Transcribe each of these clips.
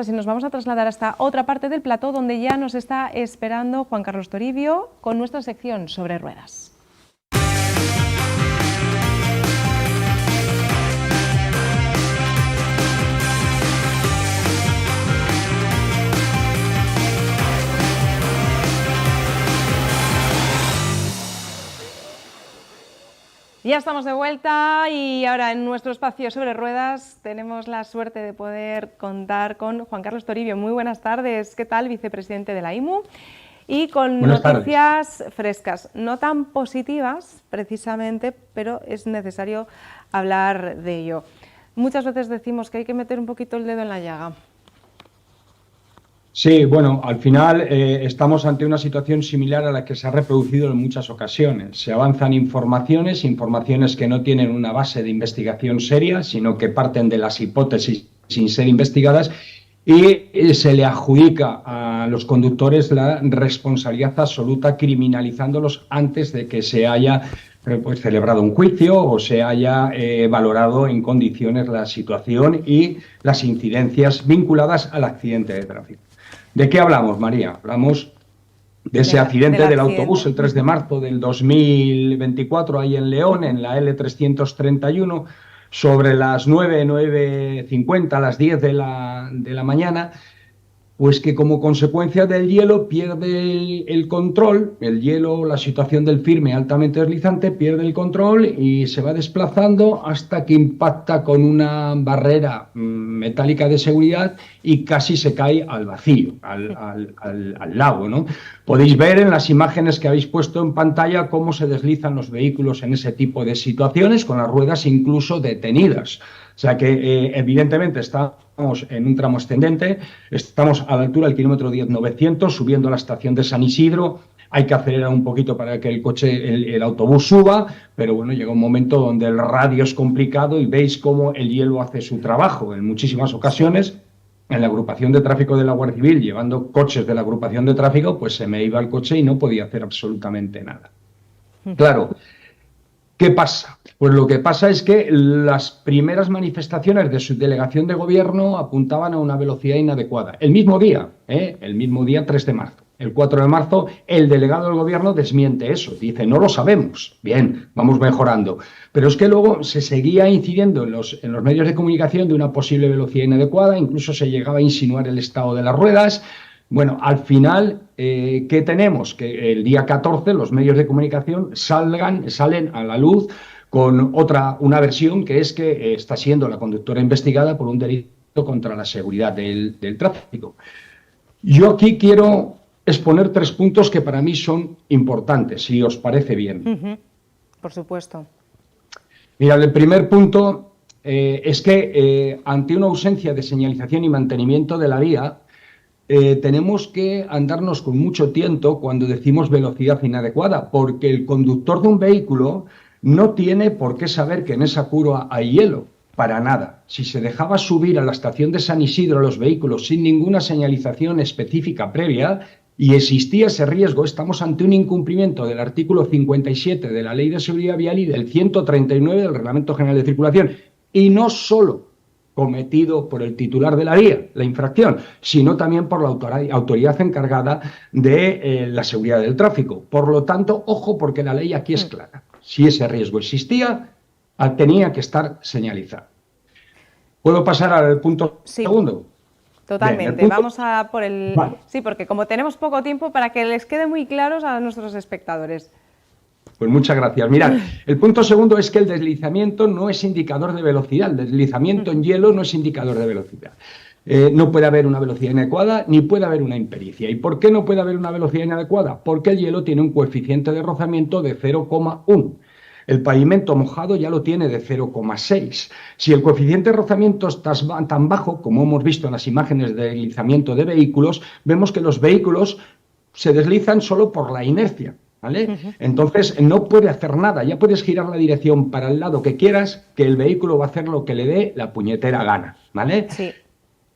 ahora sí nos vamos a trasladar hasta otra parte del plató donde ya nos está esperando Juan Carlos Toribio con nuestra sección sobre ruedas. Ya estamos de vuelta y ahora en nuestro espacio sobre ruedas tenemos la suerte de poder contar con Juan Carlos Toribio. Muy buenas tardes, ¿qué tal? Vicepresidente de la IMU. Y con noticias frescas, no tan positivas precisamente, pero es necesario hablar de ello. Muchas veces decimos que hay que meter un poquito el dedo en la llaga. Sí, bueno, al final estamos ante una situación similar a la que se ha reproducido en muchas ocasiones. Se avanzan informaciones que no tienen una base de investigación seria, sino que parten de las hipótesis sin ser investigadas, y se le adjudica a los conductores la responsabilidad absoluta, criminalizándolos antes de que se haya celebrado un juicio o se haya valorado en condiciones la situación y las incidencias vinculadas al accidente de tráfico. ¿De qué hablamos, María? Hablamos de ese accidente del autobús el 3 de marzo del 2024, ahí en León, en la L331, sobre las 9:50, a las 10 de la mañana, pues que como consecuencia del hielo pierde el control, el hielo, la situación del firme altamente deslizante, pierde el control y se va desplazando hasta que impacta con una barrera metálica de seguridad y casi se cae al vacío, al lago, ¿no? Podéis ver en las imágenes que habéis puesto en pantalla cómo se deslizan los vehículos en ese tipo de situaciones, con las ruedas incluso detenidas. O sea que evidentemente estamos en un tramo ascendente, estamos a la altura del kilómetro 10,900, subiendo a la estación de San Isidro. Hay que acelerar un poquito para que el autobús suba, pero bueno, llega un momento donde el radio es complicado y veis cómo el hielo hace su trabajo. En muchísimas ocasiones, en la agrupación de tráfico de la Guardia Civil, llevando coches de la agrupación de tráfico, pues se me iba el coche y no podía hacer absolutamente nada. Claro. ¿Qué pasa? Pues lo que pasa es que las primeras manifestaciones de su delegación de gobierno apuntaban a una velocidad inadecuada. El mismo día 3 de marzo. El 4 de marzo, el delegado del gobierno desmiente eso. Dice, no lo sabemos. Bien, vamos mejorando. Pero es que luego se seguía incidiendo en los medios de comunicación de una posible velocidad inadecuada, incluso se llegaba a insinuar el estado de las ruedas. Bueno, al final, ¿qué tenemos? Que el día 14 los medios de comunicación salen a la luz con una versión que es que está siendo la conductora investigada por un delito contra la seguridad del tráfico. Yo aquí quiero exponer 3 puntos que para mí son importantes, si os parece bien. Por supuesto. Mira, el primer punto es que ante una ausencia de señalización y mantenimiento de la vía, tenemos que andarnos con mucho tiento cuando decimos velocidad inadecuada, porque el conductor de un vehículo no tiene por qué saber que en esa curva hay hielo, para nada. Si se dejaba subir a la estación de San Isidro los vehículos sin ninguna señalización específica previa y existía ese riesgo, estamos ante un incumplimiento del artículo 57 de la Ley de Seguridad Vial y del 139 del Reglamento General de Circulación. Y no solo cometido por el titular de la vía, la infracción, sino también por la autoridad encargada de la seguridad del tráfico. Por lo tanto, ojo, porque la ley aquí es clara. Si ese riesgo existía, tenía que estar señalizado. ¿Puedo pasar al punto segundo? Totalmente. Bien, vamos a por el... Vale. Sí, porque como tenemos poco tiempo, para que les quede muy claros a nuestros espectadores. Pues muchas gracias. Mirad, el punto segundo es que el deslizamiento no es indicador de velocidad. El deslizamiento en hielo no es indicador de velocidad. No puede haber una velocidad inadecuada ni puede haber una impericia. ¿Y por qué no puede haber una velocidad inadecuada? Porque el hielo tiene un coeficiente de rozamiento de 0,1. El pavimento mojado ya lo tiene de 0,6. Si el coeficiente de rozamiento está tan bajo, como hemos visto en las imágenes de deslizamiento de vehículos, vemos que los vehículos se deslizan solo por la inercia, ¿vale? Entonces no puede hacer nada. Ya puedes girar la dirección para el lado que quieras, que el vehículo va a hacer lo que le dé la puñetera gana, ¿vale? Sí.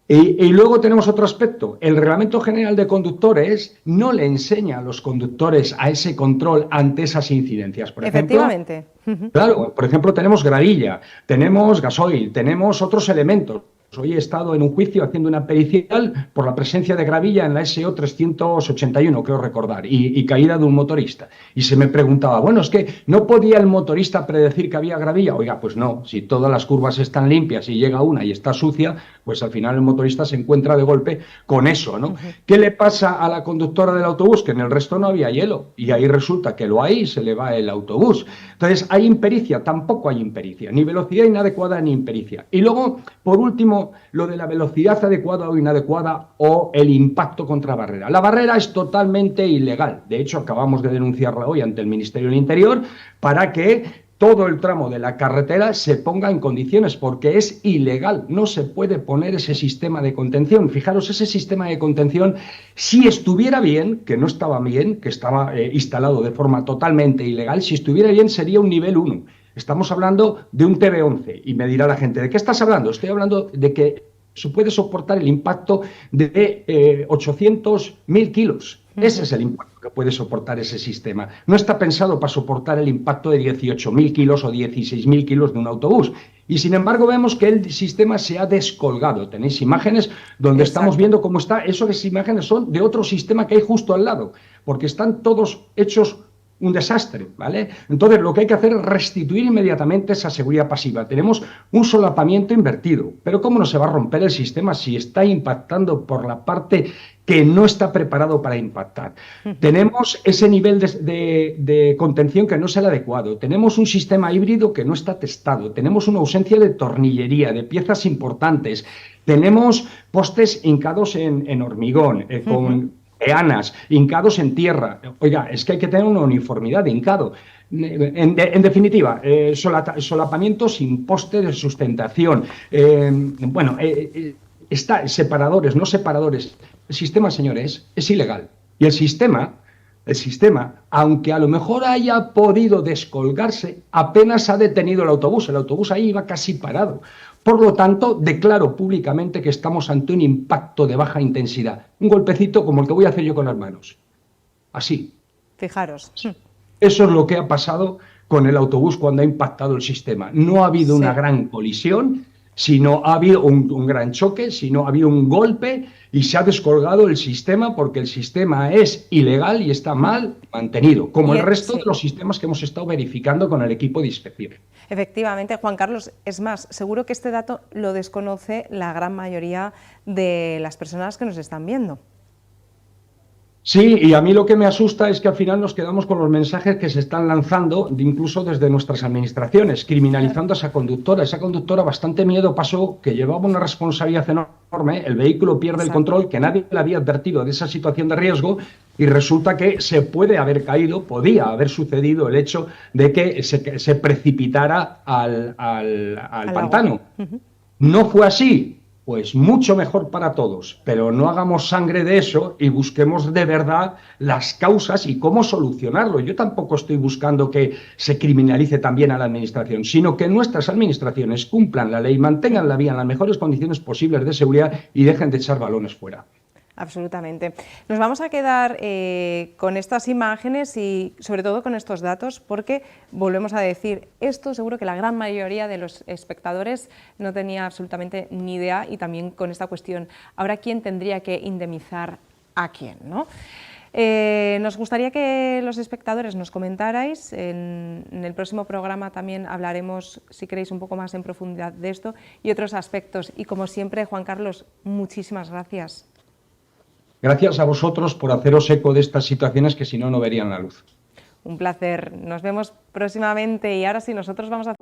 Y luego tenemos otro aspecto. El Reglamento General de Conductores no le enseña a los conductores a ese control ante esas incidencias. Por Efectivamente. Ejemplo, claro, por ejemplo, tenemos gravilla, tenemos gasoil, tenemos otros elementos. Hoy he estado en un juicio haciendo una pericial por la presencia de gravilla en la SO 381, creo recordar, y caída de un motorista. Y se me preguntaba, bueno, es que ¿no podía el motorista predecir que había gravilla? Oiga, pues no, si todas las curvas están limpias y llega una y está sucia, pues al final el motorista se encuentra de golpe con eso, ¿no? ¿Qué le pasa a la conductora del autobús? Que en el resto no había hielo, y ahí resulta que lo hay y se le va el autobús. Entonces, ¿hay impericia? Tampoco hay impericia, ni velocidad inadecuada ni impericia. Y luego, por último, lo de la velocidad adecuada o inadecuada o el impacto contra barrera. La barrera es totalmente ilegal. De hecho, acabamos de denunciarla hoy ante el Ministerio del Interior para que todo el tramo de la carretera se ponga en condiciones, porque es ilegal. No se puede poner ese sistema de contención. Fijaros, ese sistema de contención, si estuviera bien, que no estaba bien, que estaba instalado de forma totalmente ilegal, si estuviera bien sería un nivel 1. Estamos hablando de un TB11 y me dirá la gente, ¿de qué estás hablando? Estoy hablando de que se puede soportar el impacto de 800.000 kilos. Ese es el impacto que puede soportar ese sistema. No está pensado para soportar el impacto de 18.000 kilos o 16.000 kilos de un autobús. Y sin embargo vemos que el sistema se ha descolgado. Tenéis imágenes donde estamos viendo cómo está. Esas imágenes son de otro sistema que hay justo al lado, porque están todos hechos un desastre, ¿vale? Entonces, lo que hay que hacer es restituir inmediatamente esa seguridad pasiva. Tenemos un solapamiento invertido, pero ¿cómo no se va a romper el sistema si está impactando por la parte que no está preparado para impactar? Tenemos ese nivel de contención que no es el adecuado, tenemos un sistema híbrido que no está testado, tenemos una ausencia de tornillería, de piezas importantes, tenemos postes hincados en hormigón, con peanas, hincados en tierra. Oiga, es que hay que tener una uniformidad de hincado. En definitiva, solapamiento sin poste de sustentación. Está separadores, no separadores. El sistema, señores, es ilegal. Y el sistema, aunque a lo mejor haya podido descolgarse, apenas ha detenido el autobús. El autobús ahí iba casi parado. Por lo tanto, declaro públicamente que estamos ante un impacto de baja intensidad. Un golpecito como el que voy a hacer yo con las manos. Así. Fijaros. Eso es lo que ha pasado con el autobús cuando ha impactado el sistema. No ha habido una gran colisión, sino ha habido un gran choque, sino ha habido un golpe y se ha descolgado el sistema, porque el sistema es ilegal y está mal mantenido, como el resto de los sistemas que hemos estado verificando con el equipo de inspección. Efectivamente, Juan Carlos, es más, seguro que este dato lo desconoce la gran mayoría de las personas que nos están viendo. Sí, y a mí lo que me asusta es que al final nos quedamos con los mensajes que se están lanzando, incluso desde nuestras administraciones, criminalizando a esa conductora bastante miedo pasó, que llevaba una responsabilidad enorme, el vehículo pierde el control, que nadie le había advertido de esa situación de riesgo, y resulta que se puede haber caído, podía haber sucedido el hecho de que se precipitara al pantano. No fue así. Pues mucho mejor para todos, pero no hagamos sangre de eso y busquemos de verdad las causas y cómo solucionarlo. Yo tampoco estoy buscando que se criminalice también a la administración, sino que nuestras administraciones cumplan la ley, mantengan la vía en las mejores condiciones posibles de seguridad y dejen de echar balones fuera. Absolutamente. Nos vamos a quedar con estas imágenes y sobre todo con estos datos, porque volvemos a decir, esto seguro que la gran mayoría de los espectadores no tenía absolutamente ni idea, y también con esta cuestión, ahora quién tendría que indemnizar a quién, ¿no? Nos gustaría que los espectadores nos comentarais, en el próximo programa también hablaremos, si queréis, un poco más en profundidad de esto y otros aspectos, y como siempre, Juan Carlos, muchísimas gracias. Gracias a vosotros por haceros eco de estas situaciones que si no, no verían la luz. Un placer. Nos vemos próximamente y ahora sí, nosotros vamos a...